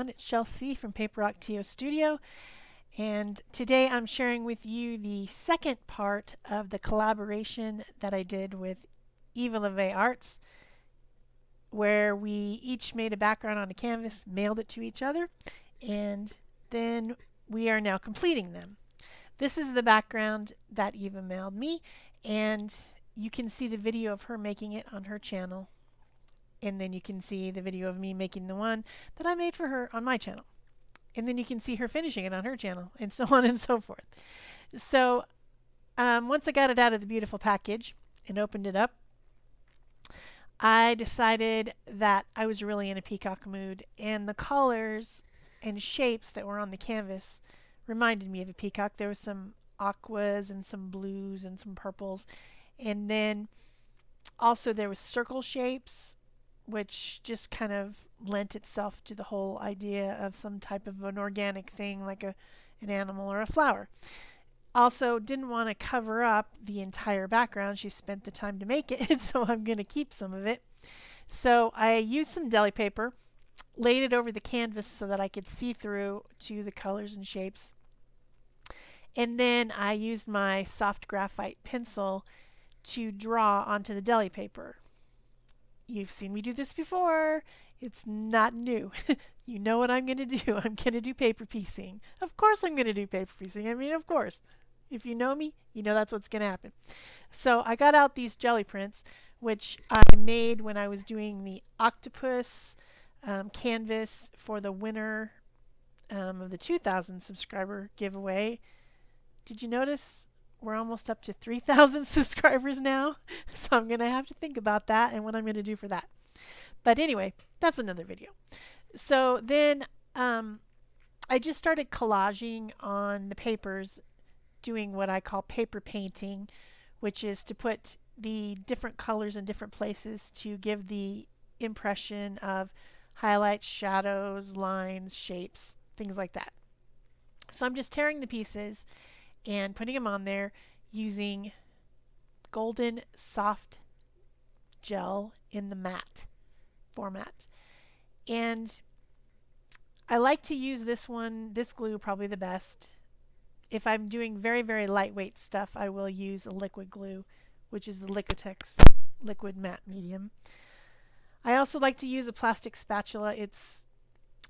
everyone, it's Shel from Paper Rock TO Studio, and today I'm sharing with you the second part of the collaboration that I did with Yva Lovee Arts, where we each made a background on a canvas, mailed it to each other, and then we are now completing them. This is the background that Yva mailed me, and you can see the video of her making it on her channel. And then you can see the video of me making the one that I made for her on my channel. And then you can see her finishing it on her channel, and so on and so forth. So once I got it out of the beautiful package and opened it up, I decided that I was really in a peacock mood, and the colors and shapes that were on the canvas reminded me of a peacock. There was some aquas and some blues and some purples, and then also there was circle shapes, which just kind of lent itself to the whole idea of some type of an organic thing like an animal or a flower. Also didn't want to cover up the entire background. She spent the time to make it, so I'm going to keep some of it. So I used some deli paper, laid it over the canvas so that I could see through to the colors and shapes. And then I used my soft graphite pencil to draw onto the deli paper. You've seen me do this before. It's not new. You know what I'm going to do. I'm going to do paper piecing. Of course I'm going to do paper piecing. I mean, of course. If you know me, you know that's what's going to happen. So I got out these jelly prints, which I made when I was doing the octopus canvas for the winner of the 2,000 subscriber giveaway. Did you notice we're almost up to 3,000 subscribers now? So I'm going to have to think about that and what I'm going to do for that. But anyway, that's another video. So then I just started collaging on the papers, doing what I call paper painting, which is to put the different colors in different places to give the impression of highlights, shadows, lines, shapes, things like that. So I'm just tearing the pieces and putting them on there using golden soft gel in the matte format. And I like to use this glue probably the best. If I'm doing very, very lightweight stuff, I will use a liquid glue, which is the Liquitex liquid matte medium. I also like to use a plastic spatula. It's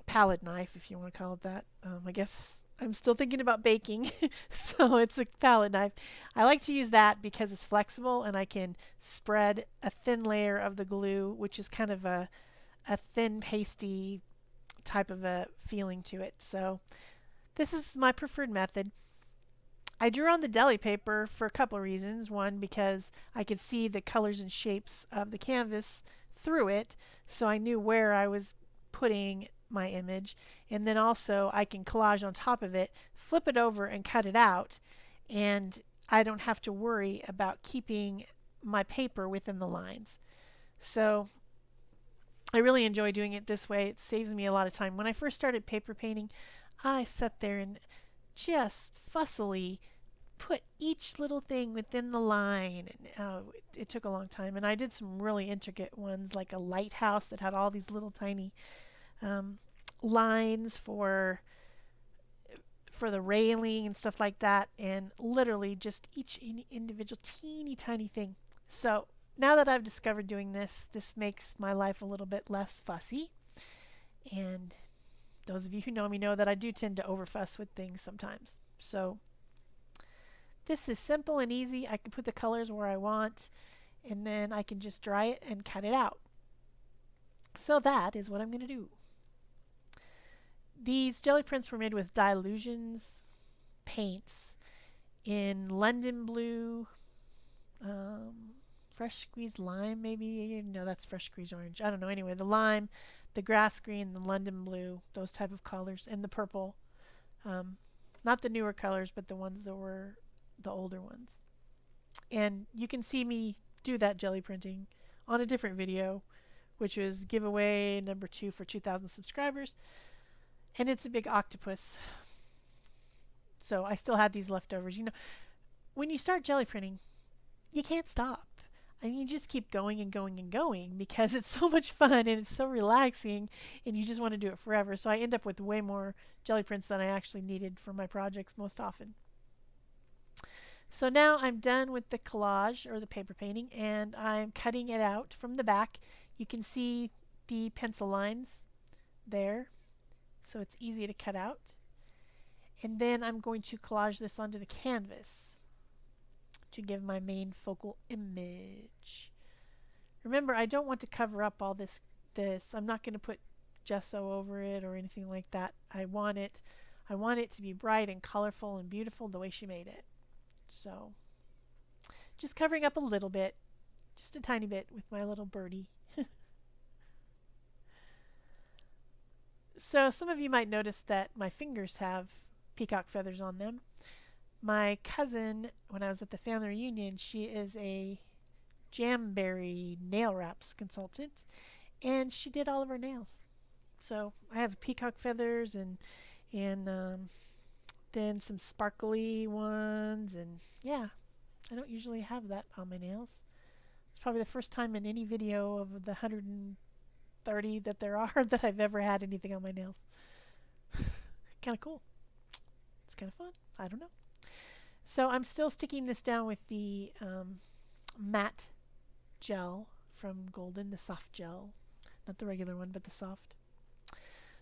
palette knife, if you want to call it that. I guess I'm still thinking about baking, so it's a palette knife. I like to use that because it's flexible and I can spread a thin layer of the glue, which is kind of a thin, pasty type of a feeling to it. So this is my preferred method. I drew on the deli paper for a couple of reasons. One, because I could see the colors and shapes of the canvas through it, so I knew where I was putting my image. And then also I can collage on top of it, flip it over and cut it out, and I don't have to worry about keeping my paper within the lines. So I really enjoy doing it this way. It saves me a lot of time. When I first started paper painting, I sat there and just fussily put each little thing within the line, and it took a long time. And I did some really intricate ones, like a lighthouse that had all these little tiny lines for the railing and stuff like that, and literally just each individual teeny tiny thing. So now that I've discovered doing this makes my life a little bit less fussy. And those of you who know me know that I do tend to overfuss with things sometimes. So this is simple and easy. I can put the colors where I want, and then I can just dry it and cut it out. So that is what I'm going to do. These jelly prints were made with Dylusions paints in London Blue, fresh squeezed lime, maybe. No, that's fresh squeezed orange. I don't know. Anyway, the lime, the grass green, the London Blue, those type of colors, and the purple. Not the newer colors, but the ones that were the older ones. And you can see me do that jelly printing on a different video, which was giveaway number 2 for 2,000 subscribers. And it's a big octopus. So I still had these leftovers. You know, when you start jelly printing, you can't stop. And you just keep going and going and going because it's so much fun and it's so relaxing and you just want to do it forever. So I end up with way more jelly prints than I actually needed for my projects most often. So now I'm done with the collage or the paper painting and I'm cutting it out from the back. You can see the pencil lines there, so it's easy to cut out. And then I'm going to collage this onto the canvas to give my main focal image. Remember, I don't want to cover up all this. I'm not going to put gesso over it or anything like that. I want it to be bright and colorful and beautiful the way she made it. So just covering up a little bit, just a tiny bit with my little birdie. So some of you might notice that my fingers have peacock feathers on them. My cousin, when I was at the family reunion, she is a Jamberry nail wraps consultant, and she did all of our nails. So I have peacock feathers and then some sparkly ones, and yeah, I don't usually have that on my nails. It's probably the first time in any video of the 130 that there are that I've ever had anything on my nails. Kind of cool. It's kind of fun. I don't know. So I'm still sticking this down with the matte gel from Golden, the soft gel. Not the regular one, but the soft.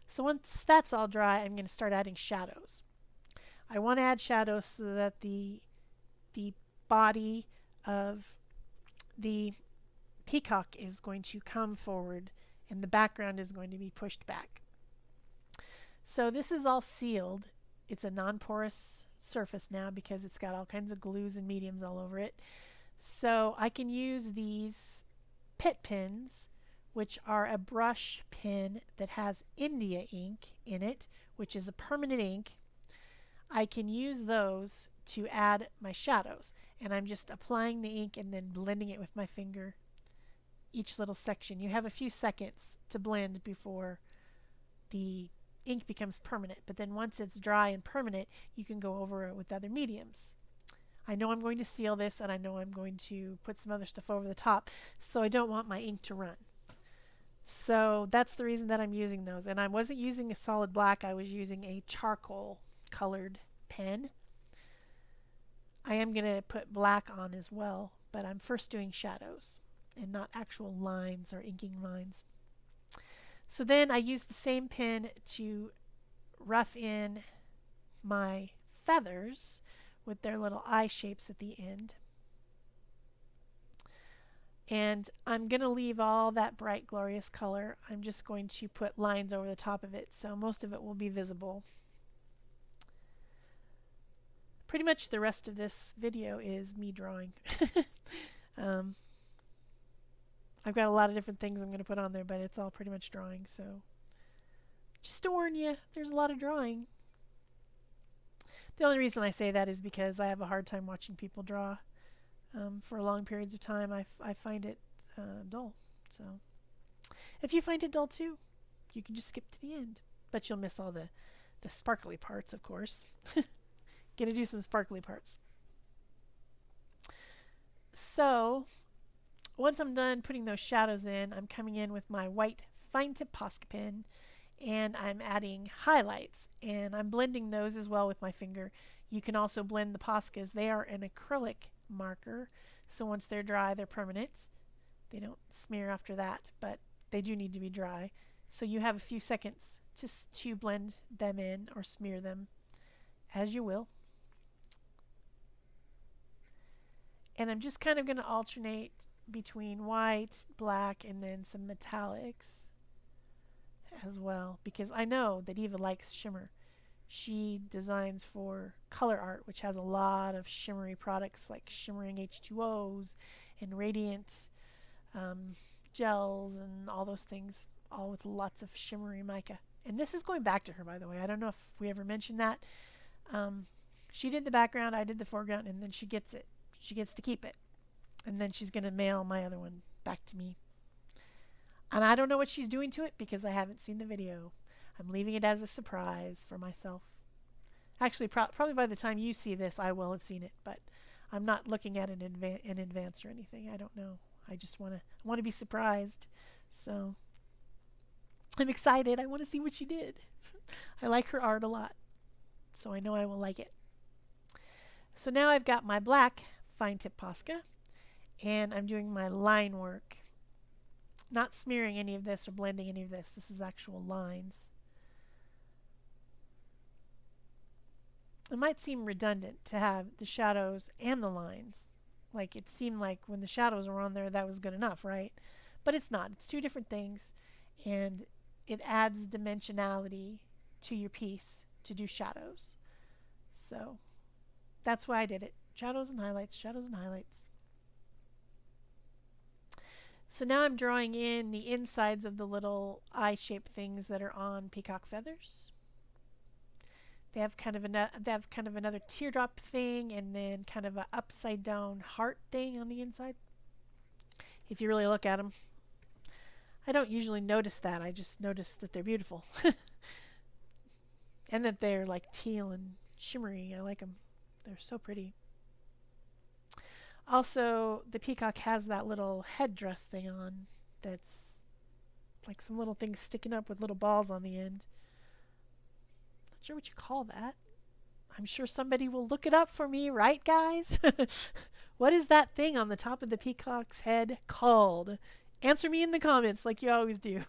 So once that's all dry, I'm going to start adding shadows. I want to add shadows so that the body of the peacock is going to come forward and the background is going to be pushed back. So this is all sealed. It's a non-porous surface now because it's got all kinds of glues and mediums all over it. So I can use these pit pins, which are a brush pen that has India ink in it, which is a permanent ink. I can use those to add my shadows, and I'm just applying the ink and then blending it with my finger each little section. You have a few seconds to blend before the ink becomes permanent, but then once it's dry and permanent, you can go over it with other mediums. I know I'm going to seal this, and I know I'm going to put some other stuff over the top, so I don't want my ink to run. So that's the reason that I'm using those. And I wasn't using a solid black, I was using a charcoal colored pen. I am going to put black on as well, but I'm first doing shadows and not actual lines or inking lines. So then I use the same pen to rough in my feathers with their little eye shapes at the end. And I'm going to leave all that bright, glorious color. I'm just going to put lines over the top of it, so most of it will be visible. Pretty much the rest of this video is me drawing. I've got a lot of different things I'm going to put on there, but it's all pretty much drawing. So just to warn you, there's a lot of drawing. The only reason I say that is because I have a hard time watching people draw for long periods of time. I find it dull. So if you find it dull too, you can just skip to the end. But you'll miss all the sparkly parts, of course. Gonna do some sparkly parts. So once I'm done putting those shadows in, I'm coming in with my white fine tip Posca pen and I'm adding highlights, and I'm blending those as well with my finger. You can also blend the Poscas. They are an acrylic marker, so once they're dry, they're permanent. They don't smear after that, but they do need to be dry. So you have a few seconds to blend them in or smear them as you will. And I'm just kind of going to alternate between white, black, and then some metallics as well, because I know that Yva likes shimmer. She designs for color art, which has a lot of shimmery products like shimmering H2Os and radiant gels and all those things, all with lots of shimmery mica. And this is going back to her, by the way. I don't know if we ever mentioned that. She did the background, I did the foreground, and then she gets it. She gets to keep it. And then she's going to mail my other one back to me. And I don't know what she's doing to it because I haven't seen the video. I'm leaving it as a surprise for myself. Actually, probably by the time you see this, I will have seen it, but I'm not looking at it in advance or anything. I don't know. I just want to be surprised. So I'm excited. I want to see what she did. I like her art a lot, so I know I will like it. So now I've got my black fine tip Posca, and I'm doing my line work. Not smearing any of this or blending any of this. This is actual lines. It might seem redundant to have the shadows and the lines. Like it seemed like when the shadows were on there that was good enough, right? But it's not. It's two different things, and it adds dimensionality to your piece to do shadows. So that's why I did it. Shadows and highlights, shadows and highlights. So now I'm drawing in the insides of the little eye-shaped things that are on peacock feathers. They have kind of another teardrop thing, and then kind of an upside down heart thing on the inside. If you really look at them, I don't usually notice that. I just notice that they're beautiful, and that they're like teal and shimmery. I like them. They're so pretty. Also, the peacock has that little headdress thing on that's like some little things sticking up with little balls on the end. Not sure what you call that. I'm sure somebody will look it up for me, right, guys? What is that thing on the top of the peacock's head called? Answer me in the comments like you always do.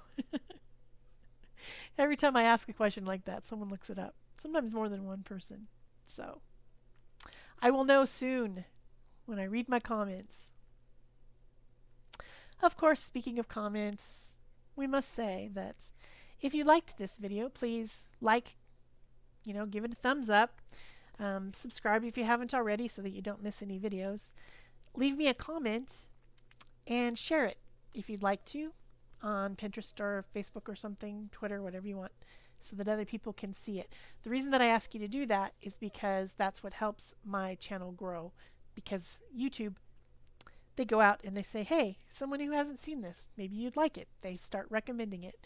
Every time I ask a question like that, someone looks it up. Sometimes more than one person. So I will know soon when I read my comments. Of course, speaking of comments, we must say that if you liked this video, please like, give it a thumbs up. Subscribe if you haven't already so that you don't miss any videos. Leave me a comment and share it if you'd like to on Pinterest or Facebook or something, Twitter, whatever you want, so that other people can see it. The reason that I ask you to do that is because that's what helps my channel grow. Because YouTube, they go out and they say, hey, someone who hasn't seen this, maybe you'd like it. They start recommending it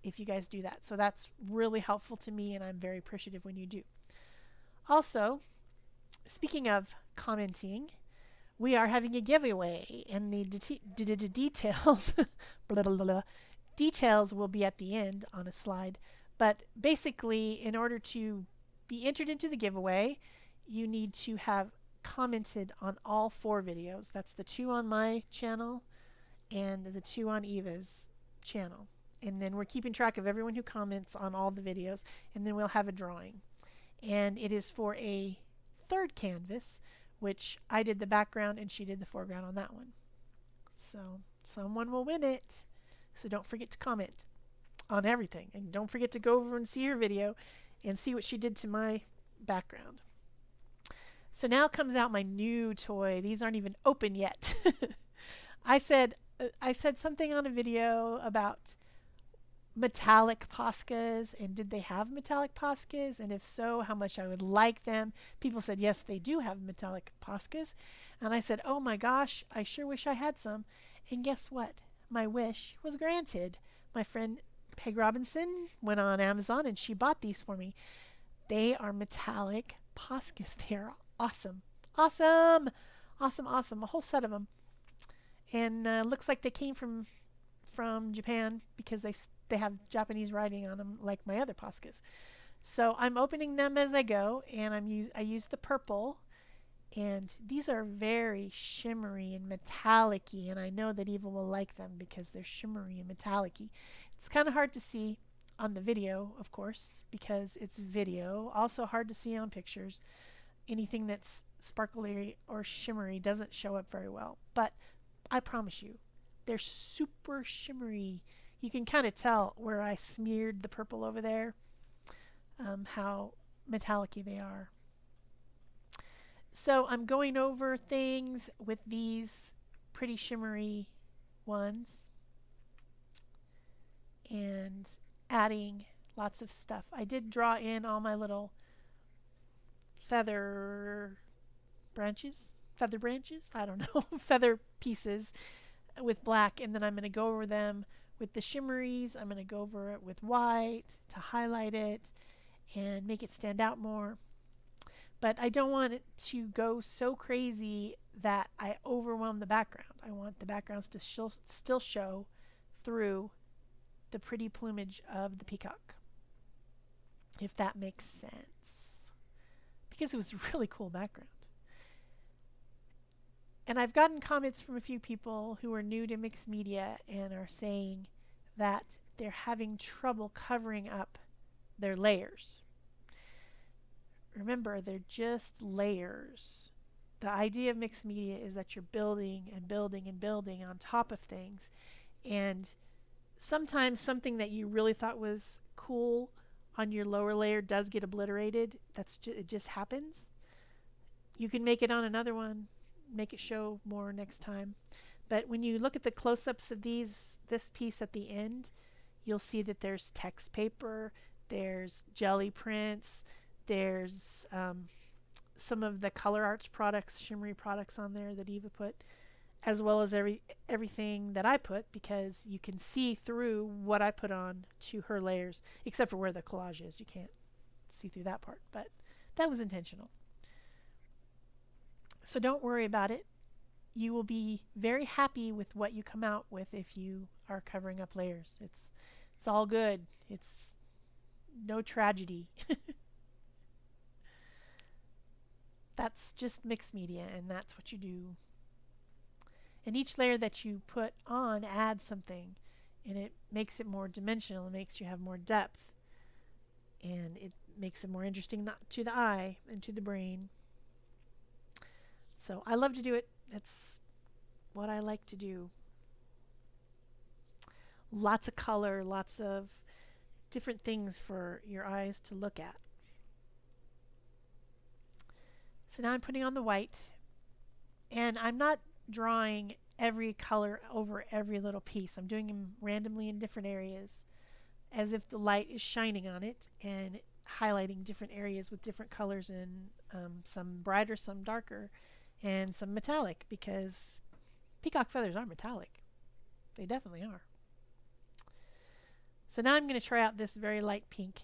if you guys do that. So that's really helpful to me, and I'm very appreciative when you do. Also, speaking of commenting, we are having a giveaway, and the details details will be at the end on a slide. But basically, in order to be entered into the giveaway, you need to have commented on all 4 videos. That's the 2 on my channel and the 2 on Yva's channel. And then we're keeping track of everyone who comments on all the videos, and then we'll have a drawing. And it is for a 3rd canvas, which I did the background and she did the foreground on that one. So someone will win it. So don't forget to comment on everything. And don't forget to go over and see her video and see what she did to my background. So now comes out my new toy. These aren't even open yet. I said something on a video about metallic Poscas, and did they have metallic Poscas, and if so, how much I would like them. People said yes, they do have metallic Poscas, and I said, oh my gosh, I sure wish I had some. And guess what? My wish was granted. My friend Peg Robinson went on Amazon and she bought these for me. They are metallic Poscas. They are awesome. Awesome. Awesome, awesome. A whole set of them. And looks like they came from Japan because they have Japanese writing on them like my other Poscas. So I'm opening them as I go, and I use the purple, and these are very shimmery and metallic-y, and I know that Yva will like them because they're shimmery and metallic-y. It's kind of hard to see on the video, of course, because it's video. Also hard to see on pictures. Anything that's sparkly or shimmery doesn't show up very well, but I promise you, they're super shimmery. You can kind of tell where I smeared the purple over there, how metallic-y they are. So I'm going over things with these pretty shimmery ones and adding lots of stuff. I did draw in all my little feather branches, I don't know, feather pieces with black, and then I'm going to go over them with the shimmeries. I'm going to go over it with white to highlight it and make it stand out more. but I don't want it to go so crazy that I overwhelm the background. I want the backgrounds to still show through the pretty plumage of the peacock, if that makes sense, because it was a really cool background. And I've gotten comments from a few people who are new to mixed media and are saying that they're having trouble covering up their layers. Remember, they're just layers. The idea of mixed media is that you're building and building and building on top of things. And sometimes something that you really thought was cool on your lower layer does get obliterated. It just happens. You can make it on another one, make it show more next time. But when you look at the close-ups of this piece at the end, you'll see that there's text paper, there's jelly prints, there's some of the Color Arts products, shimmery products on there that Yva put, as well as everything that I put, because you can see through what I put on to her layers, except for where the collage is. You can't see through that part, but that was intentional. So don't worry about it. You will be very happy with what you come out with if you are covering up layers. It's all good. It's no tragedy. That's just mixed media, and that's what you do. And each layer that you put on adds something, and it makes it more dimensional. It makes you have more depth, and it makes it more interesting to the eye and to the brain. So I love to do it. That's what I like to do. Lots of color, lots of different things for your eyes to look at. So now I'm putting on the white, and I'm not drawing every color over every little piece. I'm doing them randomly in different areas as if the light is shining on it and highlighting different areas with different colors, and some brighter, some darker, and some metallic, because peacock feathers are metallic. They definitely are. So now I'm going to try out this very light pink.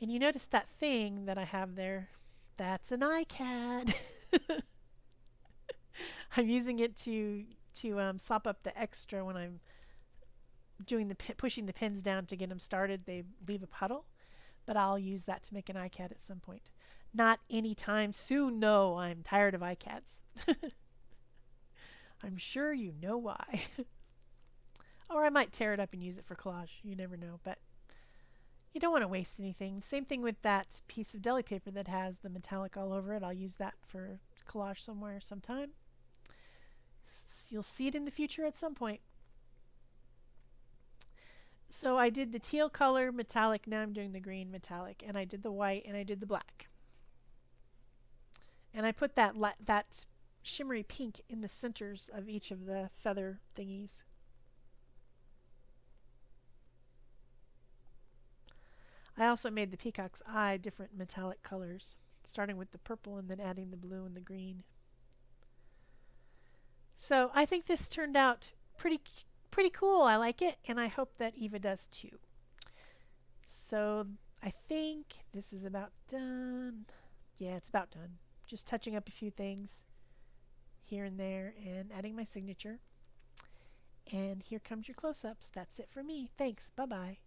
And you notice that thing that I have there, that's an iCad. I'm using it to sop up the extra when I'm doing pushing the pins down to get them started. They leave a puddle, but I'll use that to make an iCad at some point. Not anytime soon. No, I'm tired of iCads. I'm sure you know why. Or I might tear it up and use it for collage. You never know, but you don't want to waste anything. Same thing with that piece of deli paper that has the metallic all over it. I'll use that for collage somewhere sometime. You'll see it in the future at some point. So I did the teal color metallic. Now I'm doing the green metallic, and I did the white, and I did the black. And I put that shimmery pink in the centers of each of the feather thingies. I also made the peacock's eye different metallic colors, starting with the purple and then adding the blue and the green. So I think this turned out pretty cool. I like it, and I hope that Yva does too. So I think this is about done. Yeah, it's about done. Just touching up a few things here and there and adding my signature. And here comes your close-ups. That's it for me. Thanks. Bye-bye.